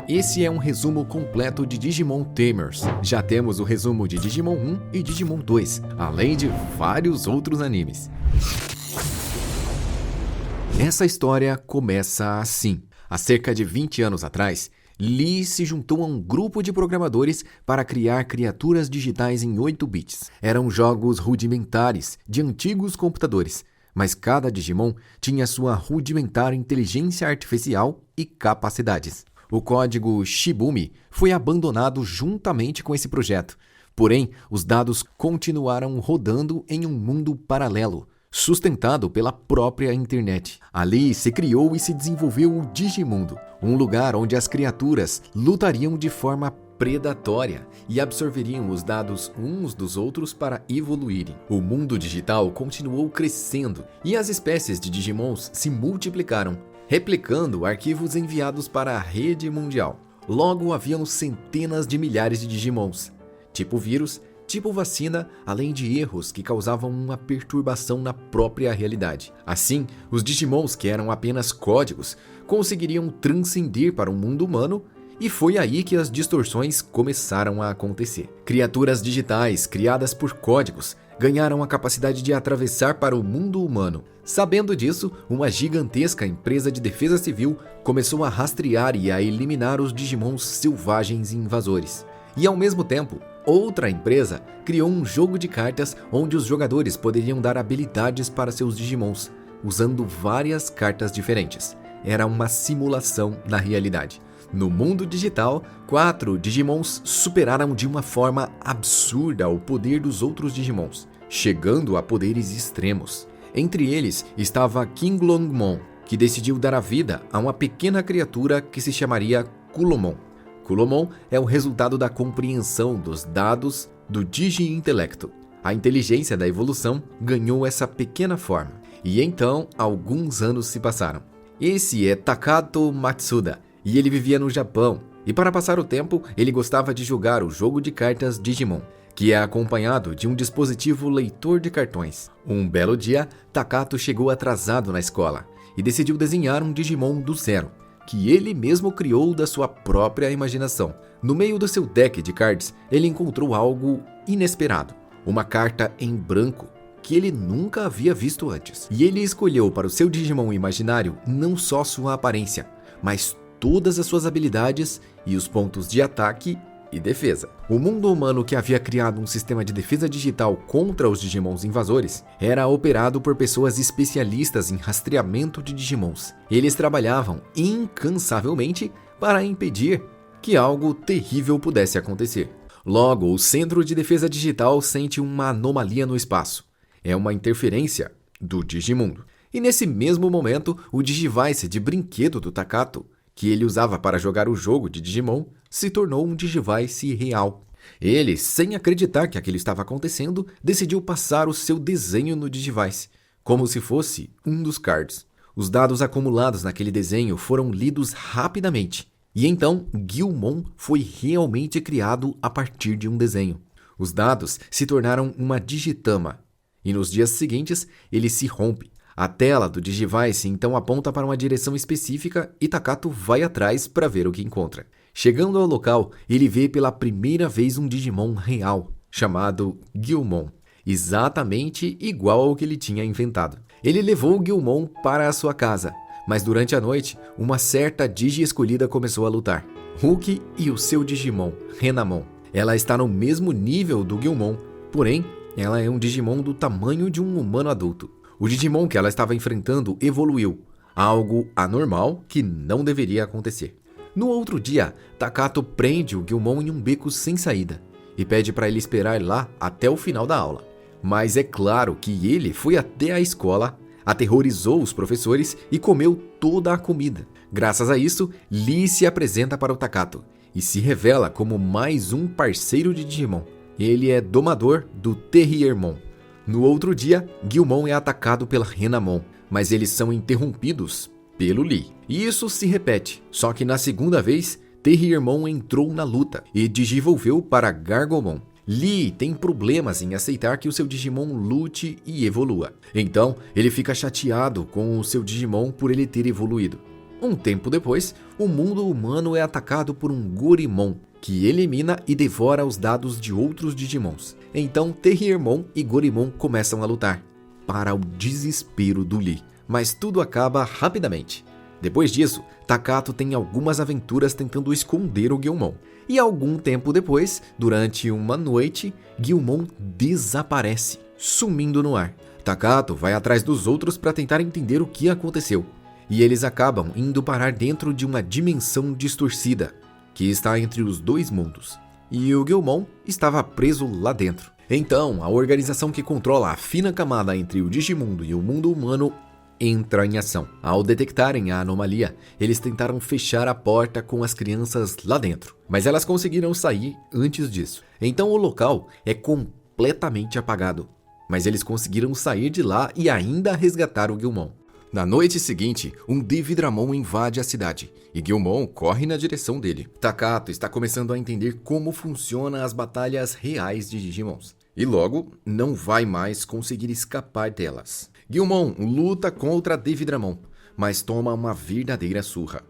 Esse é um resumo completo de Digimon Tamers. Já temos o resumo de Digimon 1 e Digimon 2, além de vários outros animes. Essa história começa assim. Há cerca de 20 anos atrás, Lee se juntou a um grupo de programadores para criar criaturas digitais em 8 bits. Eram jogos rudimentares de antigos computadores, mas cada Digimon tinha sua rudimentar inteligência artificial e capacidades. O código Shibumi foi abandonado juntamente com esse projeto, porém os dados continuaram rodando em um mundo paralelo, sustentado pela própria internet. Ali se criou e se desenvolveu o Digimundo, um lugar onde as criaturas lutariam de forma predatória e absorveriam os dados uns dos outros para evoluírem. O mundo digital continuou crescendo e as espécies de Digimons se multiplicaram, replicando arquivos enviados para a rede mundial. Logo haviam centenas de milhares de Digimons, tipo vírus, tipo vacina, além de erros que causavam uma perturbação na própria realidade. Assim, os Digimons, que eram apenas códigos, conseguiriam transcender para o mundo humano, e foi aí que as distorções começaram a acontecer. Criaturas digitais, criadas por códigos, ganharam a capacidade de atravessar para o mundo humano. Sabendo disso, uma gigantesca empresa de defesa civil começou a rastrear e a eliminar os Digimons selvagens e invasores. E ao mesmo tempo, outra empresa criou um jogo de cartas onde os jogadores poderiam dar habilidades para seus Digimons, usando várias cartas diferentes. Era uma simulação da realidade. No mundo digital, 4 Digimons superaram de uma forma absurda o poder dos outros Digimons, chegando a poderes extremos. Entre eles estava Kinglongmon, que decidiu dar a vida a uma pequena criatura que se chamaria Kulomon. Kulomon é o resultado da compreensão dos dados do Digi-intelecto. A inteligência da evolução ganhou essa pequena forma. E então, alguns anos se passaram. Esse é Takato Matsuda, e ele vivia no Japão. E para passar o tempo, ele gostava de jogar o jogo de cartas Digimon, que é acompanhado de um dispositivo leitor de cartões. Um belo dia, Takato chegou atrasado na escola e decidiu desenhar um Digimon do zero, que ele mesmo criou da sua própria imaginação. No meio do seu deck de cards, ele encontrou algo inesperado, uma carta em branco que ele nunca havia visto antes. E ele escolheu para o seu Digimon imaginário não só sua aparência, mas todas as suas habilidades e os pontos de ataque e defesa. O mundo humano, que havia criado um sistema de defesa digital contra os Digimons invasores, era operado por pessoas especialistas em rastreamento de Digimons. Eles trabalhavam incansavelmente para impedir que algo terrível pudesse acontecer. Logo, o Centro de Defesa Digital sente uma anomalia no espaço. É uma interferência do Digimundo. E nesse mesmo momento, o Digivice de brinquedo do Takato, que ele usava para jogar o jogo de Digimon, se tornou um Digivice real. Ele, sem acreditar que aquilo estava acontecendo, decidiu passar o seu desenho no Digivice, como se fosse um dos cards. Os dados acumulados naquele desenho foram lidos rapidamente, e então Guilmon foi realmente criado a partir de um desenho. Os dados se tornaram uma digitama, e nos dias seguintes ele se rompe. A tela do Digivice então aponta para uma direção específica e Takato vai atrás para ver o que encontra. Chegando ao local, ele vê pela primeira vez um Digimon real, chamado Guilmon, exatamente igual ao que ele tinha inventado. Ele levou o Guilmon para a sua casa, mas durante a noite, uma certa Digi escolhida começou a lutar. Ruki e o seu Digimon, Renamon. Ela está no mesmo nível do Guilmon, porém, ela é um Digimon do tamanho de um humano adulto. O Digimon que ela estava enfrentando evoluiu, algo anormal que não deveria acontecer. No outro dia, Takato prende o Guilmon em um beco sem saída e pede para ele esperar lá até o final da aula. Mas é claro que ele foi até a escola, aterrorizou os professores e comeu toda a comida. Graças a isso, Lee se apresenta para o Takato e se revela como mais um parceiro de Digimon. Ele é domador do Terriermon. No outro dia, Guilmon é atacado pela Renamon, mas eles são interrompidos pelo Lee. E isso se repete, só que na segunda vez, Terriermon entrou na luta e digivolveu para Gargomon. Lee tem problemas em aceitar que o seu Digimon lute e evolua. Então, ele fica chateado com o seu Digimon por ele ter evoluído. Um tempo depois, o mundo humano é atacado por um Gorimon, que elimina e devora os dados de outros Digimons. Então Terriermon e Gorimon começam a lutar, para o desespero do Lee. Mas tudo acaba rapidamente. Depois disso, Takato tem algumas aventuras tentando esconder o Guilmon. E algum tempo depois, durante uma noite, Guilmon desaparece, sumindo no ar. Takato vai atrás dos outros para tentar entender o que aconteceu. E eles acabam indo parar dentro de uma dimensão distorcida, que está entre os dois mundos. E o Guilmon estava preso lá dentro. Então, a organização que controla a fina camada entre o Digimundo e o mundo humano entra em ação. Ao detectarem a anomalia, eles tentaram fechar a porta com as crianças lá dentro, mas elas conseguiram sair antes disso. Então o local é completamente apagado, mas eles conseguiram sair de lá e ainda resgatar o Guilmon. Na noite seguinte, um Dividramon invade a cidade e Guilmon corre na direção dele. Takato está começando a entender como funcionam as batalhas reais de Digimons e logo não vai mais conseguir escapar delas. Guilmon luta contra Dividramon, mas toma uma verdadeira surra.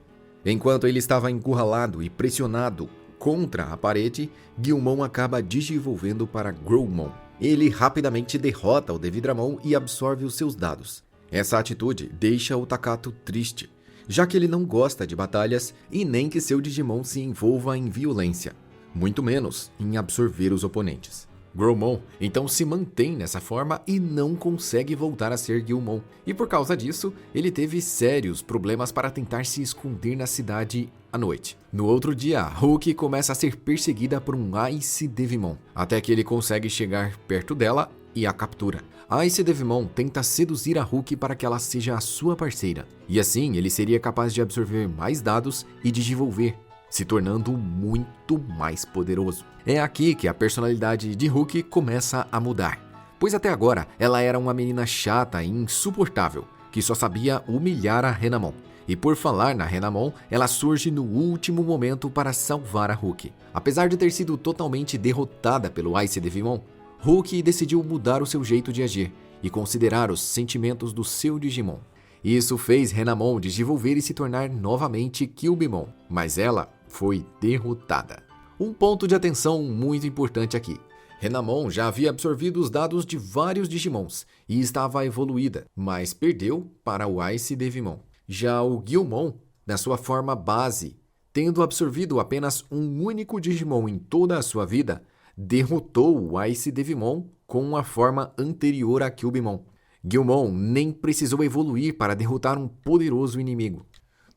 Enquanto ele estava encurralado e pressionado contra a parede, Guilmon acaba digivolvendo para Growlmon. Ele rapidamente derrota o Dividramon e absorve os seus dados. Essa atitude deixa o Takato triste, já que ele não gosta de batalhas e nem que seu Digimon se envolva em violência, muito menos em absorver os oponentes. Growlmon então se mantém nessa forma e não consegue voltar a ser Guilmon. E por causa disso, ele teve sérios problemas para tentar se esconder na cidade à noite. No outro dia, Ruki começa a ser perseguida por um Ice Devimon, até que ele consegue chegar perto dela e a captura. Ice Devimon tenta seduzir a Ruki para que ela seja a sua parceira, e assim ele seria capaz de absorver mais dados e digivolver, se tornando muito mais poderoso. É aqui que a personalidade de Ruki começa a mudar, pois até agora ela era uma menina chata e insuportável, que só sabia humilhar a Renamon. E por falar na Renamon, ela surge no último momento para salvar a Ruki. Apesar de ter sido totalmente derrotada pelo Ice Devimon, Ruki decidiu mudar o seu jeito de agir e considerar os sentimentos do seu Digimon. Isso fez Renamon digivolver e se tornar novamente Kyubimon, mas ela foi derrotada. Um ponto de atenção muito importante aqui. Renamon já havia absorvido os dados de vários Digimons e estava evoluída, mas perdeu para o Ice Devimon. Já o Guilmon, na sua forma base, tendo absorvido apenas um único Digimon em toda a sua vida, derrotou o Ice Devimon com uma forma anterior a Kyubimon. Guilmon nem precisou evoluir para derrotar um poderoso inimigo.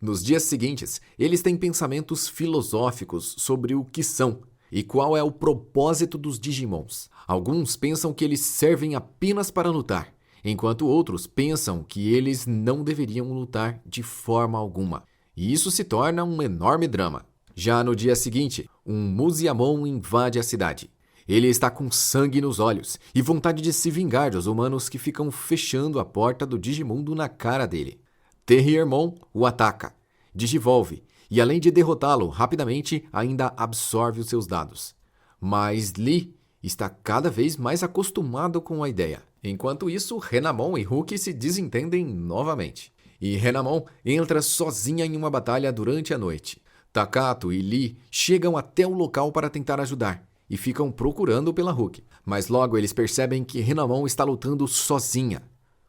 Nos dias seguintes, eles têm pensamentos filosóficos sobre o que são e qual é o propósito dos Digimons. Alguns pensam que eles servem apenas para lutar, enquanto outros pensam que eles não deveriam lutar de forma alguma. E isso se torna um enorme drama. Já no dia seguinte, um Muziamon invade a cidade. Ele está com sangue nos olhos e vontade de se vingar dos humanos que ficam fechando a porta do Digimundo na cara dele. Terriermon o ataca, digivolve e além de derrotá-lo rapidamente, ainda absorve os seus dados. Mas Lee está cada vez mais acostumado com a ideia. Enquanto isso, Renamon e Ruki se desentendem novamente. E Renamon entra sozinha em uma batalha durante a noite. Takato e Lee chegam até o local para tentar ajudar e ficam procurando pela Ruki. Mas logo eles percebem que Renamon está lutando sozinha.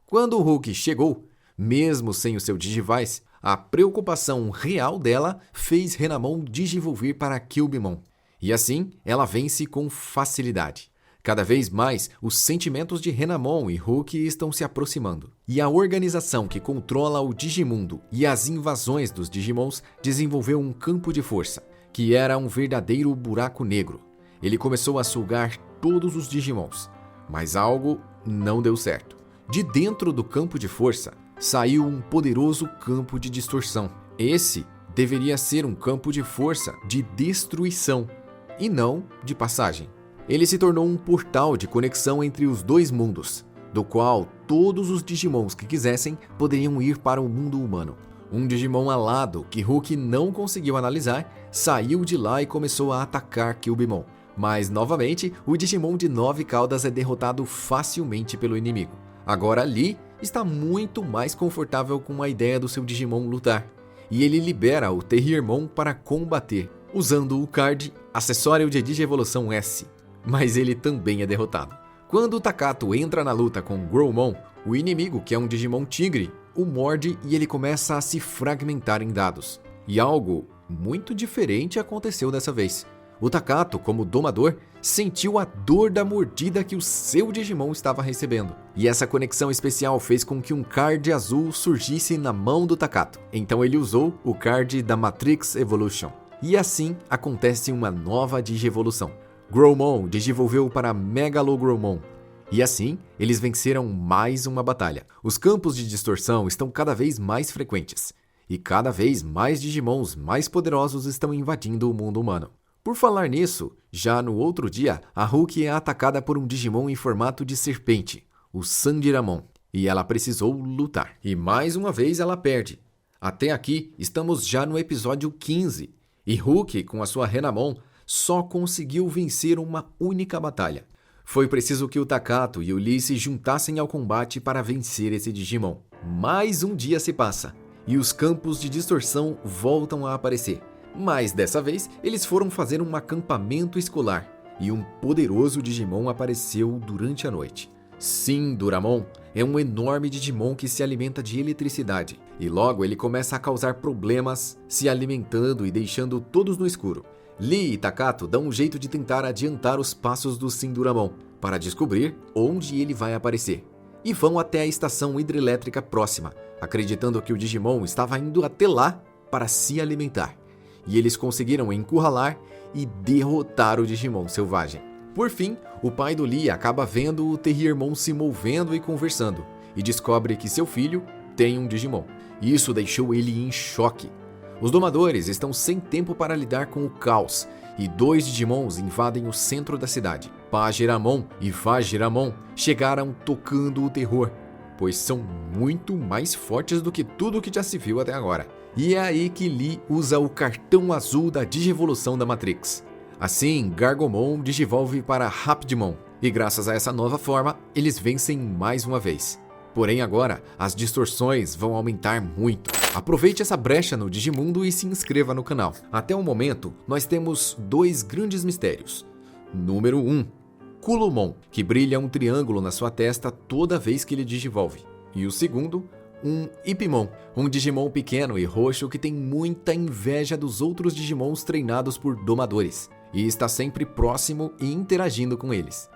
Quando Ruki chegou, mesmo sem o seu Digivice, a preocupação real dela fez Renamon digivolver para Kyubimon. E assim, ela vence com facilidade. Cada vez mais, os sentimentos de Renamon e Ruki estão se aproximando. E a organização que controla o Digimundo e as invasões dos Digimons desenvolveu um campo de força, que era um verdadeiro buraco negro. Ele começou a sugar todos os Digimons, mas algo não deu certo. De dentro do campo de força, saiu um poderoso campo de distorção. Esse deveria ser um campo de força de destruição, e não de passagem. Ele se tornou um portal de conexão entre os dois mundos, do qual todos os Digimons que quisessem poderiam ir para o mundo humano. Um Digimon alado que Ruki não conseguiu analisar saiu de lá e começou a atacar Kyubimon. Mas, novamente, o Digimon de 9 caudas é derrotado facilmente pelo inimigo. Agora Lee está muito mais confortável com a ideia do seu Digimon lutar. e ele libera o Terriermon para combater, usando o card acessório de Digievolução S, mas ele também é derrotado. Quando o Takato entra na luta com Growlmon, o inimigo, que é um Digimon Tigre, o morde e ele começa a se fragmentar em dados. E algo muito diferente aconteceu dessa vez. O Takato, como domador, sentiu a dor da mordida que o seu Digimon estava recebendo. E essa conexão especial fez com que um card azul surgisse na mão do Takato. Então ele usou o card da Matrix Evolution. E assim acontece uma nova Digievolução. Growlmon digivolveu para Megalogrowlmon. E assim, eles venceram mais uma batalha. Os campos de distorção estão cada vez mais frequentes. E cada vez mais Digimons mais poderosos estão invadindo o mundo humano. Por falar nisso, já no outro dia, a Hulk é atacada por um Digimon em formato de serpente, o Sandiramon. E ela precisou lutar. E mais uma vez ela perde. Até aqui, estamos já no episódio 15. E Hulk, com a sua Renamon, só conseguiu vencer uma única batalha. Foi preciso que o Takato e o Lee se juntassem ao combate para vencer esse Digimon. Mais um dia se passa, e os campos de distorção voltam a aparecer. Mas dessa vez, eles foram fazer um acampamento escolar, e um poderoso Digimon apareceu durante a noite. Sinduramon é um enorme Digimon que se alimenta de eletricidade, e logo ele começa a causar problemas, se alimentando e deixando todos no escuro. Lee e Takato dão um jeito de tentar adiantar os passos do Sinduramon para descobrir onde ele vai aparecer. E vão até a estação hidrelétrica próxima, acreditando que o Digimon estava indo até lá para se alimentar. E eles conseguiram encurralar e derrotar o Digimon selvagem. Por fim, o pai do Lee acaba vendo o Terriermon se movendo e conversando, e descobre que seu filho tem um Digimon. Isso deixou ele em choque. Os domadores estão sem tempo para lidar com o caos, e dois Digimons invadem o centro da cidade. Pageramon e Vagiramon chegaram tocando o terror, pois são muito mais fortes do que tudo que já se viu até agora. E é aí que Lee usa o cartão azul da Digievolução da Matrix. Assim, Gargomon digivolve para Rapidmon, e graças a essa nova forma, eles vencem mais uma vez. Porém agora, as distorções vão aumentar muito. Aproveite essa brecha no Digimundo e se inscreva no canal. Até o momento, nós temos dois grandes mistérios. Número 1. Kulumon, que brilha um triângulo na sua testa toda vez que ele digivolve. E o segundo, um Ipmon, um Digimon pequeno e roxo que tem muita inveja dos outros Digimons treinados por domadores, e está sempre próximo e interagindo com eles.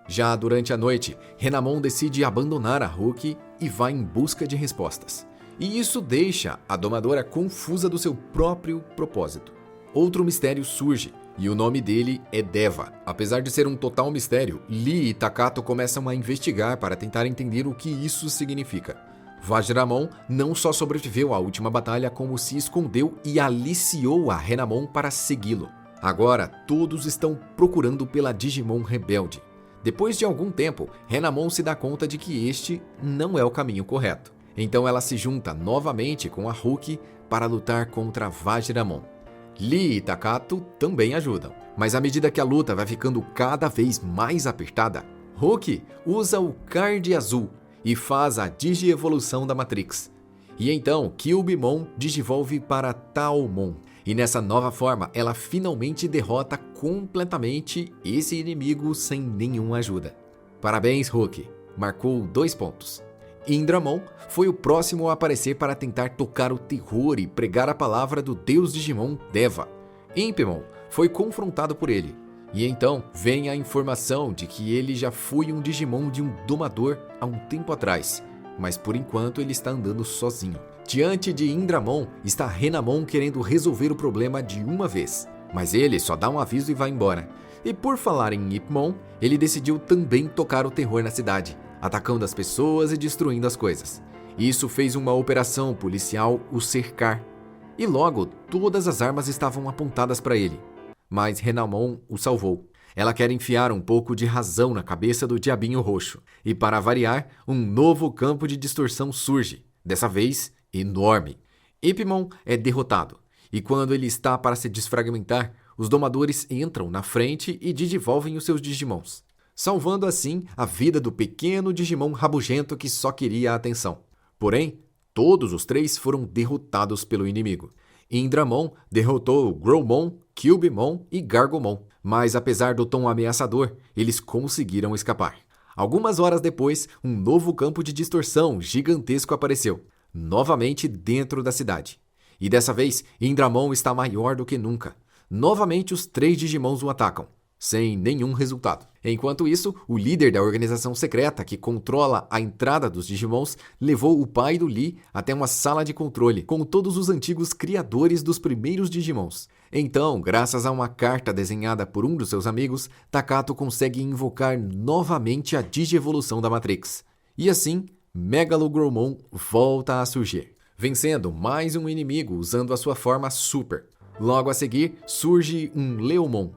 Já durante a noite, Renamon decide abandonar a Hulk e vai em busca de respostas. E isso deixa a domadora confusa do seu próprio propósito. Outro mistério surge, e o nome dele é Deva. Apesar de ser um total mistério, Lee e Takato começam a investigar para tentar entender o que isso significa. Vagiramon não só sobreviveu à última batalha, como se escondeu e aliciou a Renamon para segui-lo. Agora, todos estão procurando pela Digimon rebelde. Depois de algum tempo, Renamon se dá conta de que este não é o caminho correto. Então ela se junta novamente com a Hulk para lutar contra Vagiramon. Lee e Takato também ajudam, mas à medida que a luta vai ficando cada vez mais apertada, Hulk usa o card azul e faz a Digievolução da Matrix. E então Cubemon digivolve para Taomon. E nessa nova forma, ela finalmente derrota completamente esse inimigo sem nenhuma ajuda. Parabéns, Hulk! Marcou 2 pontos. Indramon foi o próximo a aparecer para tentar tocar o terror e pregar a palavra do deus Digimon Deva. Impemon foi confrontado por ele. E então vem a informação de que ele já foi um Digimon de um domador há um tempo atrás, mas por enquanto ele está andando sozinho. Diante de Indramon está Renamon querendo resolver o problema de uma vez, mas ele só dá um aviso e vai embora. E por falar em Ipmon, ele decidiu também tocar o terror na cidade, atacando as pessoas e destruindo as coisas. Isso fez uma operação policial o cercar, e logo todas as armas estavam apontadas para ele. Mas Renamon o salvou. Ela quer enfiar um pouco de razão na cabeça do Diabinho Roxo. E para variar, um novo campo de distorção surge, dessa vez enorme. Ipmon é derrotado, e quando ele está para se desfragmentar, os domadores entram na frente e digivolvem os seus Digimons, salvando assim a vida do pequeno Digimon rabugento que só queria a atenção. Porém, Todos os três foram derrotados pelo inimigo. Indramon derrotou Growlmon, Cubemon e Gargomon, mas apesar do tom ameaçador, eles conseguiram escapar. Algumas horas depois, um novo campo de distorção gigantesco apareceu, novamente dentro da cidade. E dessa vez, Indramon está maior do que nunca. Novamente, os 3 Digimons o atacam, sem nenhum resultado. Enquanto isso, o líder da organização secreta que controla a entrada dos Digimons levou o pai do Lee até uma sala de controle com todos os antigos criadores dos primeiros Digimons. Então, graças a uma carta desenhada por um dos seus amigos, Takato consegue invocar novamente a Digievolução da Matrix. E assim, Megalogrowmon volta a surgir, vencendo mais um inimigo usando a sua forma Super. Logo a seguir, surge um Leomon.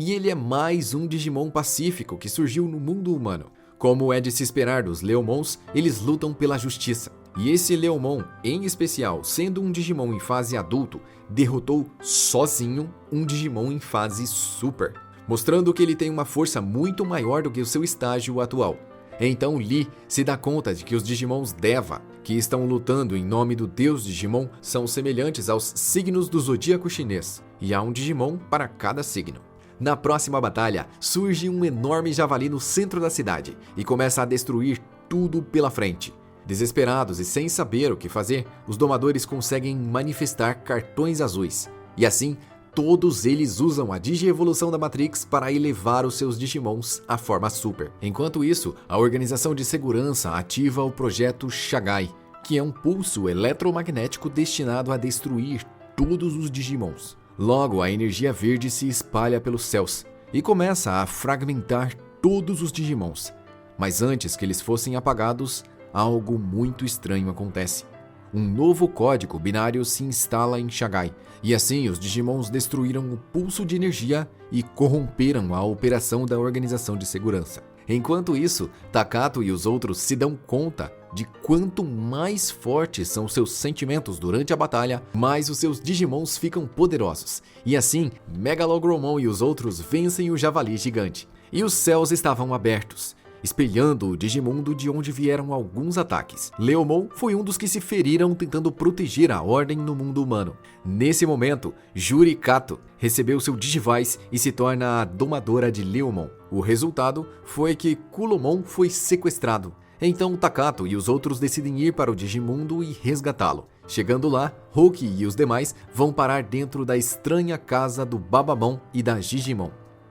E ele é mais um Digimon pacífico que surgiu no mundo humano. Como é de se esperar dos Leomons, eles lutam pela justiça. E esse Leomon, em especial, sendo um Digimon em fase adulto, derrotou sozinho um Digimon em fase Super, mostrando que ele tem uma força muito maior do que o seu estágio atual. Então Lee se dá conta de que os Digimons Deva, que estão lutando em nome do deus Digimon, são semelhantes aos signos do zodíaco chinês, e há um Digimon para cada signo. Na próxima batalha, surge um enorme javali no centro da cidade e começa a destruir tudo pela frente. Desesperados e sem saber o que fazer, os domadores conseguem manifestar cartões azuis. E assim, todos eles usam a Digievolução da Matrix para elevar os seus Digimons à forma Super. Enquanto isso, a organização de segurança ativa o projeto Shagai, que é um pulso eletromagnético destinado a destruir todos os Digimons. Logo, a energia verde se espalha pelos céus e começa a fragmentar todos os Digimons. Mas antes que eles fossem apagados, algo muito estranho acontece. Um novo código binário se instala em Shagai, e assim os Digimons destruíram o pulso de energia e corromperam a operação da organização de segurança. Enquanto isso, Takato e os outros se dão conta de quanto mais fortes são seus sentimentos durante a batalha, mais os seus Digimons ficam poderosos. E assim, Megalogrowmon e os outros vencem o javali gigante. E os céus estavam abertos, espelhando o Digimundo de onde vieram alguns ataques. Leomon foi um dos que se feriram tentando proteger a ordem no mundo humano. Nesse momento, Juri Kato recebeu seu Digivice e se torna a domadora de Leomon. O resultado foi que Kulomon foi sequestrado. Então Takato e os outros decidem ir para o Digimundo e resgatá-lo. Chegando lá, Hulk e os demais vão parar dentro da estranha casa do Babamon e da Gigimon,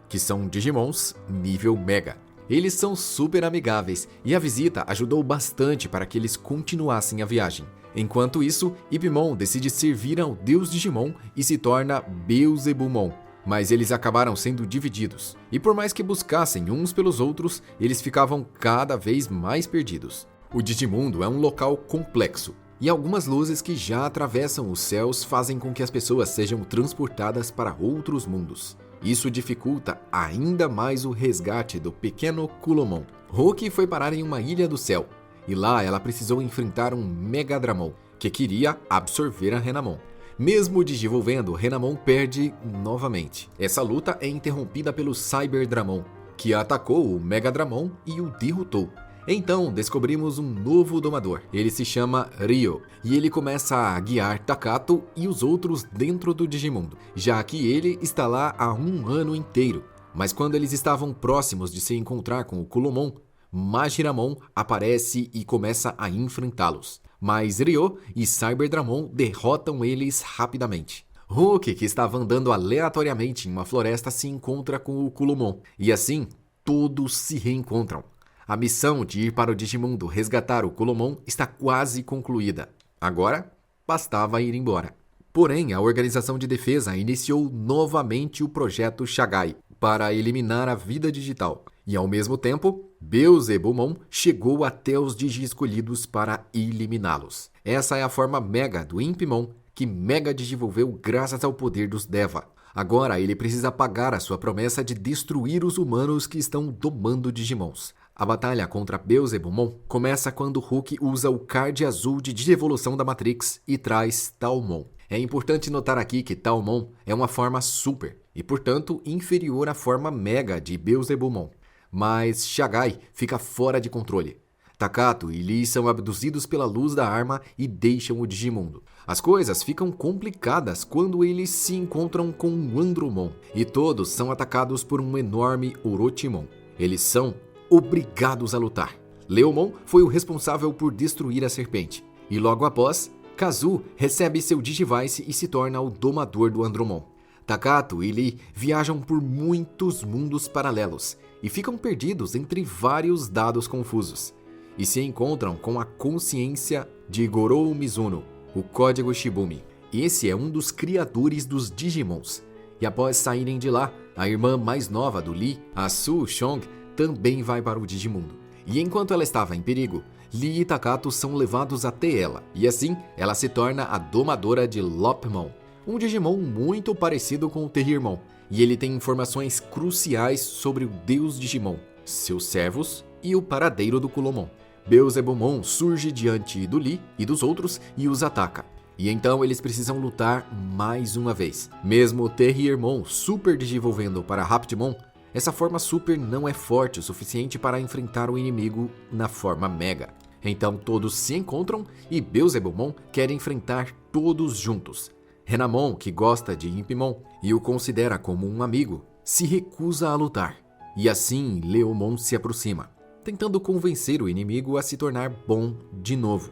que são Digimons nível Mega. Eles são super amigáveis e a visita ajudou bastante para que eles continuassem a viagem. Enquanto isso, Ipmon decide servir ao deus Digimon e se torna Beelzebumon. Mas eles acabaram sendo divididos, e por mais que buscassem uns pelos outros, eles ficavam cada vez mais perdidos. O Digimundo é um local complexo, e algumas luzes que já atravessam os céus fazem com que as pessoas sejam transportadas para outros mundos. Isso dificulta ainda mais o resgate do pequeno Kulomon. Hulk foi parar em uma ilha do céu, e lá ela precisou enfrentar um Megadramon, que queria absorver a Renamon. Mesmo digivolvendo, Renamon perde novamente. Essa luta é interrompida pelo Cyberdramon, que atacou o Megadramon e o derrotou. Então, descobrimos um novo domador. Ele se chama Ryo, e ele começa a guiar Takato e os outros dentro do Digimundo, já que ele está lá há um ano inteiro. Mas quando eles estavam próximos de se encontrar com o Kulomon, Majiramon aparece e começa a enfrentá-los. Mas Ryo e Cyberdramon derrotam eles rapidamente. Hulk, que estava andando aleatoriamente em uma floresta, se encontra com o Kulomon, e assim todos se reencontram. A missão de ir para o Digimundo resgatar o Kulomon está quase concluída. Agora, bastava ir embora. Porém, a Organização de Defesa iniciou novamente o projeto Shagai para eliminar a vida digital. E ao mesmo tempo, Beelzebumon chegou até os Digi-escolhidos para eliminá-los. Essa é a forma Mega do Impmon que Mega desenvolveu graças ao poder dos Deva. Agora ele precisa pagar a sua promessa de destruir os humanos que estão domando Digimons. A batalha contra Beelzebumon começa quando Hulk usa o card azul de Digievolução da Matrix e traz Talmon. É importante notar aqui que Talmon é uma forma Super e, portanto, inferior à forma Mega de Beelzebumon. Mas Shagai fica fora de controle. Takato e Lee são abduzidos pela luz da arma e deixam o Digimundo. As coisas ficam complicadas quando eles se encontram com o Andromon e todos são atacados por um enorme Orochimon. Eles são obrigados a lutar. Leomon foi o responsável por destruir a serpente e logo após, Kazu recebe seu Digivice e se torna o domador do Andromon. Takato e Lee viajam por muitos mundos paralelos e ficam perdidos entre vários dados confusos. E se encontram com a consciência de Gorou Mizuno, o Código Shibumi. Esse é um dos criadores dos Digimons. E após saírem de lá, a irmã mais nova do Lee, a Su Chong, também vai para o Digimundo. E enquanto ela estava em perigo, Lee e Takato são levados até ela. E assim, ela se torna a domadora de Lopmon, um Digimon muito parecido com o Terriermon. E ele tem informações cruciais sobre o Deus Digimon, seus servos e o paradeiro do Kulomon. Beelzebumon surge diante do Lee e dos outros e os ataca. E então eles precisam lutar mais uma vez. Mesmo o Terriermon super digivolvendo para Raptmon, essa forma super não é forte o suficiente para enfrentar o inimigo na forma Mega. Então todos se encontram e Beelzebumon quer enfrentar todos juntos. Renamon, que gosta de Impmon e o considera como um amigo, se recusa a lutar. E assim Leomon se aproxima, tentando convencer o inimigo a se tornar bom de novo.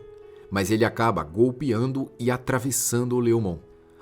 Mas ele acaba golpeando e atravessando o Leomon.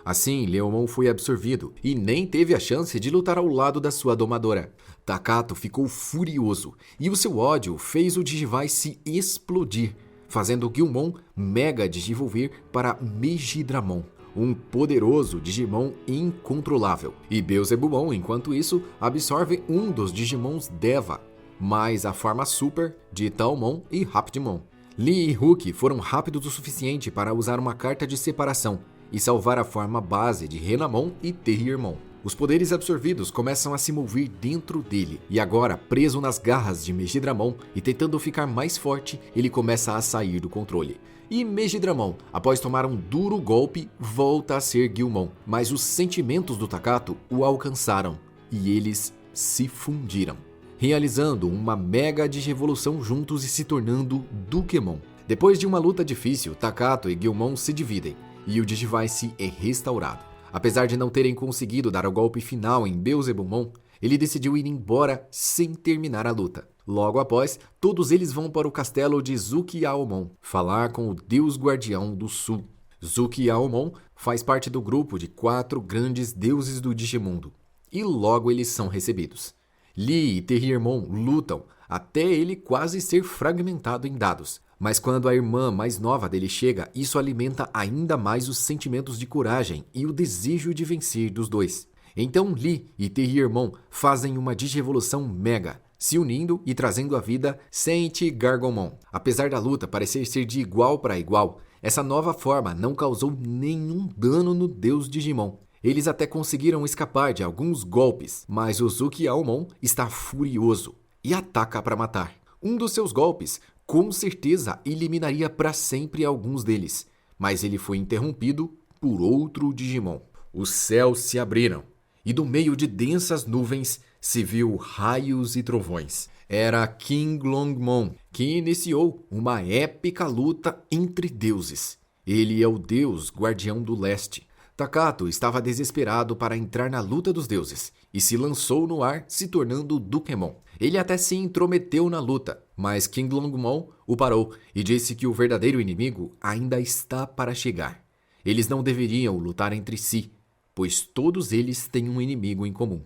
Assim, Leomon foi absorvido e nem teve a chance de lutar ao lado da sua domadora. Takato ficou furioso e o seu ódio fez o Digivice explodir, fazendo Guilmon mega digivolver para Megidramon, um poderoso Digimon incontrolável. E Beelzebumon, enquanto isso, absorve um dos Digimons Deva, mais a forma super de Talmon e Raptmon. Lee e Hulk foram rápidos o suficiente para usar uma carta de separação e salvar a forma base de Renamon e Terriermon. Os poderes absorvidos começam a se mover dentro dele, e agora, preso nas garras de Megidramon e tentando ficar mais forte, ele começa a sair do controle. E Megidramon, após tomar um duro golpe, volta a ser Guilmon, mas os sentimentos do Takato o alcançaram, e eles se fundiram, realizando uma mega digivolução juntos e se tornando Dukemon. Depois de uma luta difícil, Takato e Guilmon se dividem, e o Digivice é restaurado. Apesar de não terem conseguido dar o golpe final em Beelzebumon, ele decidiu ir embora sem terminar a luta. Logo após, todos eles vão para o castelo de Zuki-Aomon, falar com o Deus Guardião do Sul. Zuki-Aomon faz parte do grupo de 4 grandes deuses do Digimundo, e logo eles são recebidos. Lee e Terriermon lutam até ele quase ser fragmentado em dados. Mas quando a irmã mais nova dele chega, isso alimenta ainda mais os sentimentos de coragem e o desejo de vencer dos dois. Então Lee e Terriermon fazem uma digievolução mega, se unindo e trazendo à vida Saint Gargomon. Apesar da luta parecer ser de igual para igual, essa nova forma não causou nenhum dano no deus Digimon. Eles até conseguiram escapar de alguns golpes, mas o Zuki-Aomon está furioso e ataca para matar. Um dos seus golpes com certeza eliminaria para sempre alguns deles, mas ele foi interrompido por outro Digimon. Os céus se abriram e do meio de densas nuvens se viu raios e trovões. Era King Longmon, que iniciou uma épica luta entre deuses. Ele é o deus guardião do leste. Takato estava desesperado para entrar na luta dos deuses e se lançou no ar, se tornando Dukemon. Ele até se intrometeu na luta, mas King Longmon o parou e disse que o verdadeiro inimigo ainda está para chegar. Eles não deveriam lutar entre si, pois todos eles têm um inimigo em comum.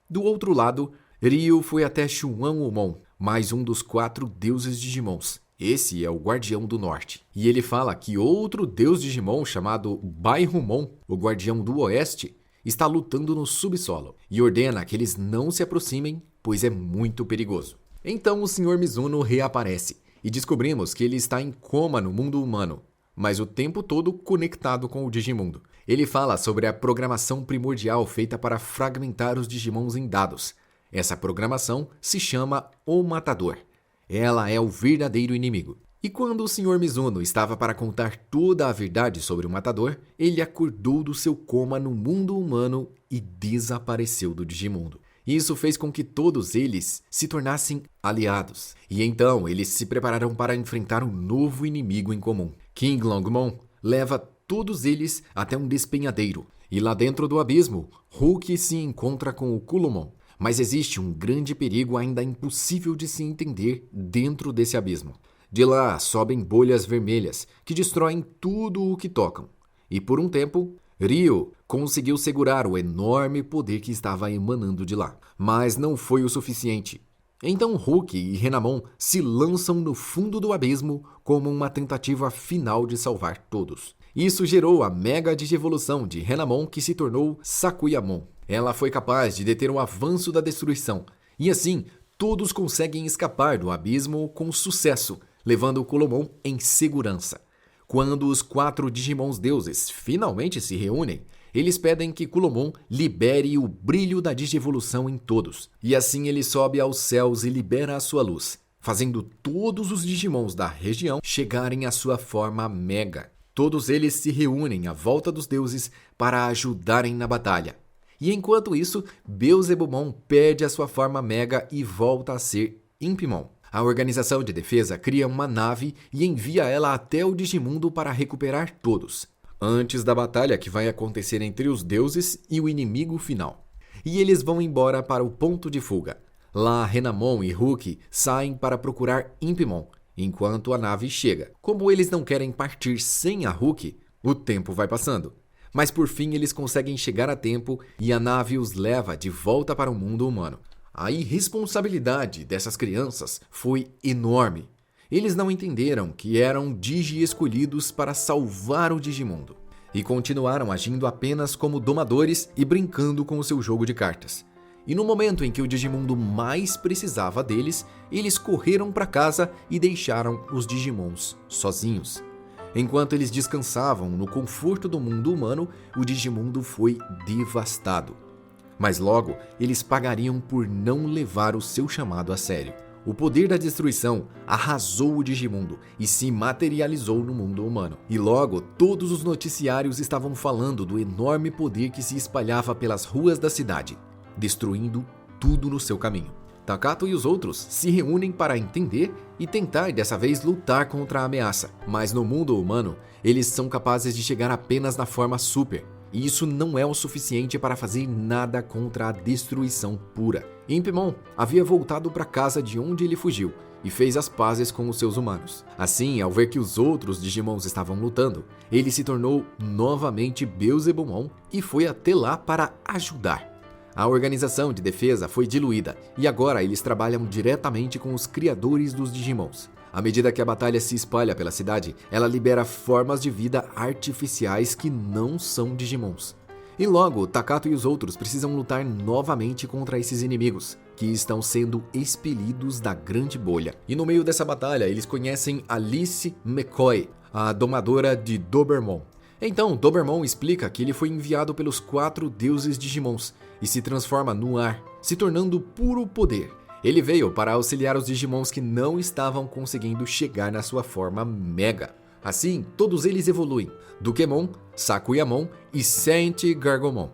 Do outro lado, Ryu foi até Shuanwumon, mais um dos 4 deuses Digimons. Esse é o Guardião do Norte. E ele fala que outro deus Digimon chamado Bairumon, o Guardião do Oeste, está lutando no subsolo e ordena que eles não se aproximem, pois é muito perigoso. Então o Sr. Mizuno reaparece e descobrimos que ele está em coma no mundo humano, mas o tempo todo conectado com o Digimundo. Ele fala sobre a programação primordial feita para fragmentar os Digimons em dados. Essa programação se chama O Matador. Ela é o verdadeiro inimigo. E quando o Sr. Mizuno estava para contar toda a verdade sobre o Matador, ele acordou do seu coma no mundo humano e desapareceu do Digimundo. Isso fez com que todos eles se tornassem aliados. E então eles se prepararam para enfrentar um novo inimigo em comum. King Longmon leva todos eles até um despenhadeiro. E lá dentro do abismo, Hulk se encontra com o Kulumon. Mas existe um grande perigo ainda impossível de se entender dentro desse abismo. De lá sobem bolhas vermelhas que destroem tudo o que tocam. E por um tempo, Ryo conseguiu segurar o enorme poder que estava emanando de lá. Mas não foi o suficiente. Então Hulk e Renamon se lançam no fundo do abismo como uma tentativa final de salvar todos. Isso gerou a mega digievolução de Renamon, que se tornou Sakuyamon. Ela foi capaz de deter o avanço da destruição. E assim, todos conseguem escapar do abismo com sucesso, levando o Kulumon em segurança. Quando os 4 Digimons deuses finalmente se reúnem, eles pedem que Kulumon libere o brilho da digievolução em todos. E assim ele sobe aos céus e libera a sua luz, fazendo todos os Digimons da região chegarem à sua forma Mega. Todos eles se reúnem à volta dos deuses para ajudarem na batalha. E enquanto isso, Beelzebumon perde a sua forma Mega e volta a ser Impimon. A organização de defesa cria uma nave e envia ela até o Digimundo para recuperar todos, antes da batalha que vai acontecer entre os deuses e o inimigo final. E eles vão embora para o ponto de fuga. Lá, Renamon e Hulk saem para procurar Impimon, enquanto a nave chega. Como eles não querem partir sem a Hulk, o tempo vai passando. Mas por fim eles conseguem chegar a tempo e a nave os leva de volta para o mundo humano. A irresponsabilidade dessas crianças foi enorme. Eles não entenderam que eram Digi escolhidos para salvar o Digimundo. E continuaram agindo apenas como domadores e brincando com o seu jogo de cartas. E no momento em que o Digimundo mais precisava deles, eles correram para casa e deixaram os Digimons sozinhos. Enquanto eles descansavam no conforto do mundo humano, o Digimundo foi devastado. Mas logo, eles pagariam por não levar o seu chamado a sério. O poder da destruição arrasou o Digimundo e se materializou no mundo humano. E logo, todos os noticiários estavam falando do enorme poder que se espalhava pelas ruas da cidade, destruindo tudo no seu caminho. Takato e os outros se reúnem para entender e tentar dessa vez lutar contra a ameaça. Mas no mundo humano, eles são capazes de chegar apenas na forma Super. E isso não é o suficiente para fazer nada contra a destruição pura. Impimon havia voltado para casa de onde ele fugiu e fez as pazes com os seus humanos. Assim, ao ver que os outros Digimons estavam lutando, ele se tornou novamente Beelzebumon e foi até lá para ajudar. A organização de defesa foi diluída e agora eles trabalham diretamente com os criadores dos Digimons. À medida que a batalha se espalha pela cidade, ela libera formas de vida artificiais que não são Digimons. E logo, Takato e os outros precisam lutar novamente contra esses inimigos, que estão sendo expelidos da grande bolha. E no meio dessa batalha, eles conhecem Alice McCoy, a domadora de Dobermon. Então, Dobermon explica que ele foi enviado pelos 4 deuses Digimons e se transforma no ar, se tornando puro poder. Ele veio para auxiliar os Digimons que não estavam conseguindo chegar na sua forma Mega. Assim, todos eles evoluem: Dukemon, Sakuyamon e Saint Gargomon.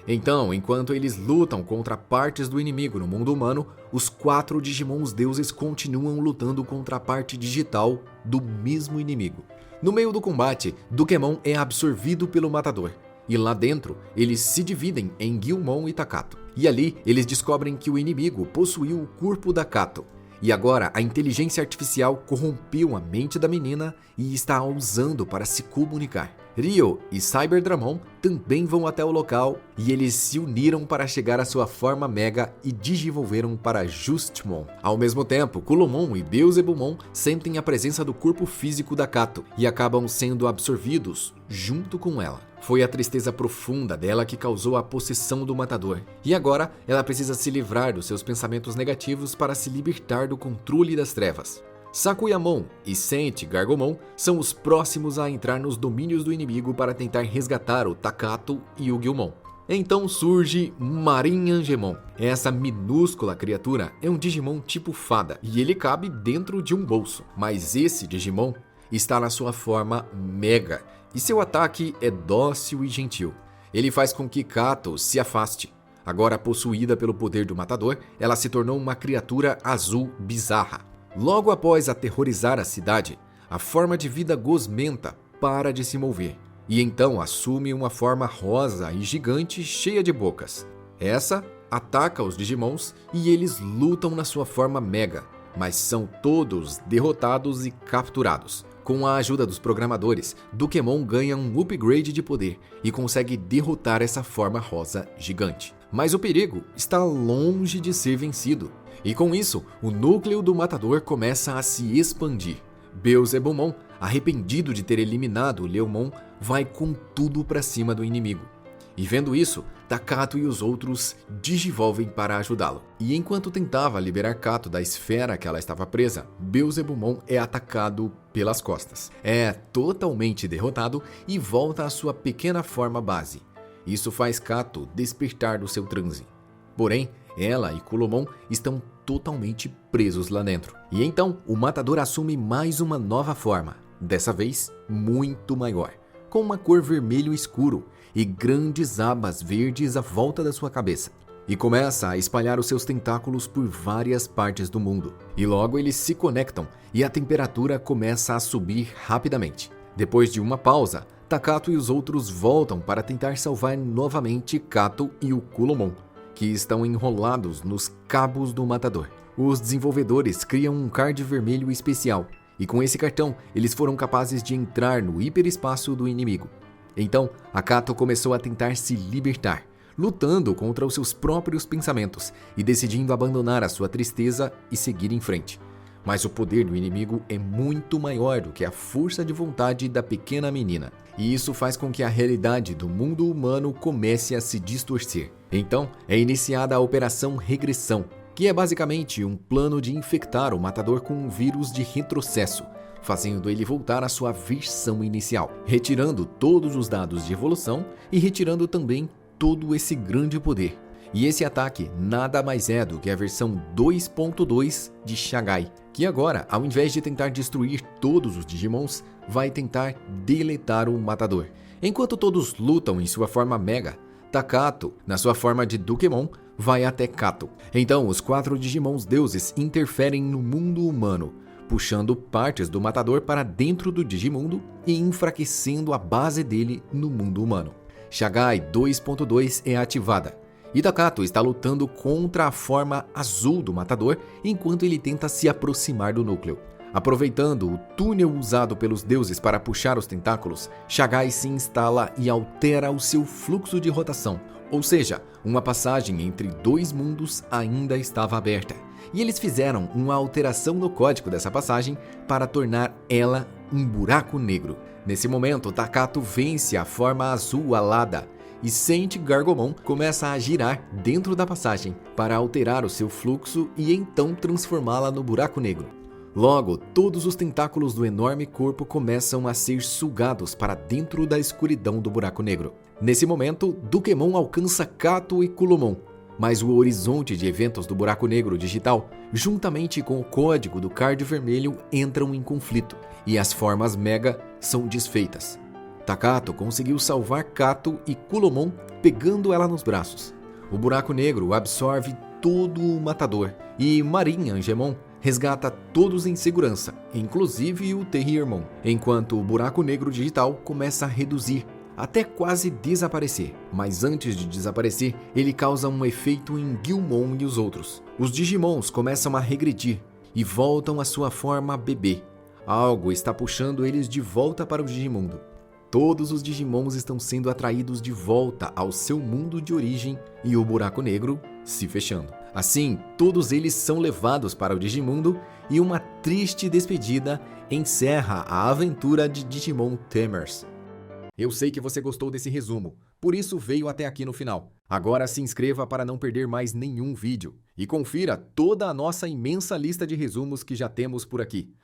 Então, enquanto eles lutam contra partes do inimigo no mundo humano, os 4 Digimons deuses continuam lutando contra a parte digital do mesmo inimigo. No meio do combate, Dukemon é absorvido pelo matador. E lá dentro, eles se dividem em Gyumon e Takato. E ali, eles descobrem que o inimigo possuiu o corpo da Kato. E agora, a inteligência artificial corrompeu a mente da menina e está a usando para se comunicar. Ryo e Cyberdramon também vão até o local e eles se uniram para chegar à sua forma Mega e digivolveram para Justmon. Ao mesmo tempo, Kulumon e Beelzebumon sentem a presença do corpo físico da Kato e acabam sendo absorvidos junto com ela. Foi a tristeza profunda dela que causou a possessão do matador. E agora, ela precisa se livrar dos seus pensamentos negativos para se libertar do controle das trevas. Sakuyamon e Saint Gargomon são os próximos a entrar nos domínios do inimigo para tentar resgatar o Takato e o Gyumon. Então surge Marinangemon. Essa minúscula criatura é um Digimon tipo fada e ele cabe dentro de um bolso. Mas esse Digimon está na sua forma Mega e seu ataque é dócil e gentil. Ele faz com que Kato se afaste. Agora possuída pelo poder do matador, ela se tornou uma criatura azul bizarra. Logo após aterrorizar a cidade, a forma de vida gosmenta para de se mover e então assume uma forma rosa e gigante cheia de bocas. Essa ataca os Digimons e eles lutam na sua forma Mega, mas são todos derrotados e capturados. Com a ajuda dos programadores, Dukemon ganha um upgrade de poder e consegue derrotar essa forma rosa gigante. Mas o perigo está longe de ser vencido. E com isso, o núcleo do matador começa a se expandir. Beelzebumon, arrependido de ter eliminado o Leomon, vai com tudo para cima do inimigo. E vendo isso, Takato e os outros digivolvem para ajudá-lo. E enquanto tentava liberar Kato da esfera que ela estava presa, Beelzebumon é atacado pelas costas. É totalmente derrotado e volta à sua pequena forma base. Isso faz Kato despertar do seu transe. Porém, ela e Kulomon estão totalmente presos lá dentro. E então, o matador assume mais uma nova forma, dessa vez muito maior, com uma cor vermelho escuro e grandes abas verdes à volta da sua cabeça. E começa a espalhar os seus tentáculos por várias partes do mundo. E logo eles se conectam e a temperatura começa a subir rapidamente. Depois de uma pausa, Takato e os outros voltam para tentar salvar novamente Kato e o Kulomon, que estão enrolados nos cabos do matador. Os desenvolvedores criam um card vermelho especial, e com esse cartão eles foram capazes de entrar no hiperespaço do inimigo. Então, a Kato começou a tentar se libertar, lutando contra os seus próprios pensamentos e decidindo abandonar a sua tristeza e seguir em frente. Mas o poder do inimigo é muito maior do que a força de vontade da pequena menina, e isso faz com que a realidade do mundo humano comece a se distorcer. Então, é iniciada a Operação Regressão, que é basicamente um plano de infectar o matador com um vírus de retrocesso, fazendo ele voltar à sua versão inicial, retirando todos os dados de evolução e retirando também todo esse grande poder. E esse ataque nada mais é do que a versão 2.2 de Shagai, que agora, ao invés de tentar destruir todos os Digimons, vai tentar deletar o matador. Enquanto todos lutam em sua forma Mega, Takato, na sua forma de Dukemon, vai até Kato. Então, os 4 Digimons deuses interferem no mundo humano, puxando partes do matador para dentro do Digimundo e enfraquecendo a base dele no mundo humano. Shagai 2.2 é ativada, e Takato está lutando contra a forma azul do matador enquanto ele tenta se aproximar do núcleo. Aproveitando o túnel usado pelos deuses para puxar os tentáculos, Shagai se instala e altera o seu fluxo de rotação, ou seja, uma passagem entre 2 mundos ainda estava aberta. E eles fizeram uma alteração no código dessa passagem para tornar ela um buraco negro. Nesse momento, Takato vence a forma azul alada e sente Gargomon começa a girar dentro da passagem para alterar o seu fluxo e então transformá-la no buraco negro. Logo, todos os tentáculos do enorme corpo começam a ser sugados para dentro da escuridão do buraco negro. Nesse momento, Dukemon alcança Kato e Kulomon, mas o horizonte de eventos do buraco negro digital, juntamente com o código do card vermelho, entram em conflito e as formas Mega são desfeitas. Takato conseguiu salvar Kato e Kulomon pegando ela nos braços. O buraco negro absorve todo o matador e Marin Angemon resgata todos em segurança, inclusive o Terriermon, enquanto o buraco negro digital começa a reduzir até quase desaparecer. Mas antes de desaparecer, ele causa um efeito em Guilmon e os outros. Os Digimons começam a regredir e voltam à sua forma bebê. Algo está puxando eles de volta para o Digimundo. Todos os Digimons estão sendo atraídos de volta ao seu mundo de origem e o buraco negro se fechando. Assim, todos eles são levados para o Digimundo e uma triste despedida encerra a aventura de Digimon Tamers. Eu sei que você gostou desse resumo, por isso veio até aqui no final. Agora se inscreva para não perder mais nenhum vídeo e confira toda a nossa imensa lista de resumos que já temos por aqui.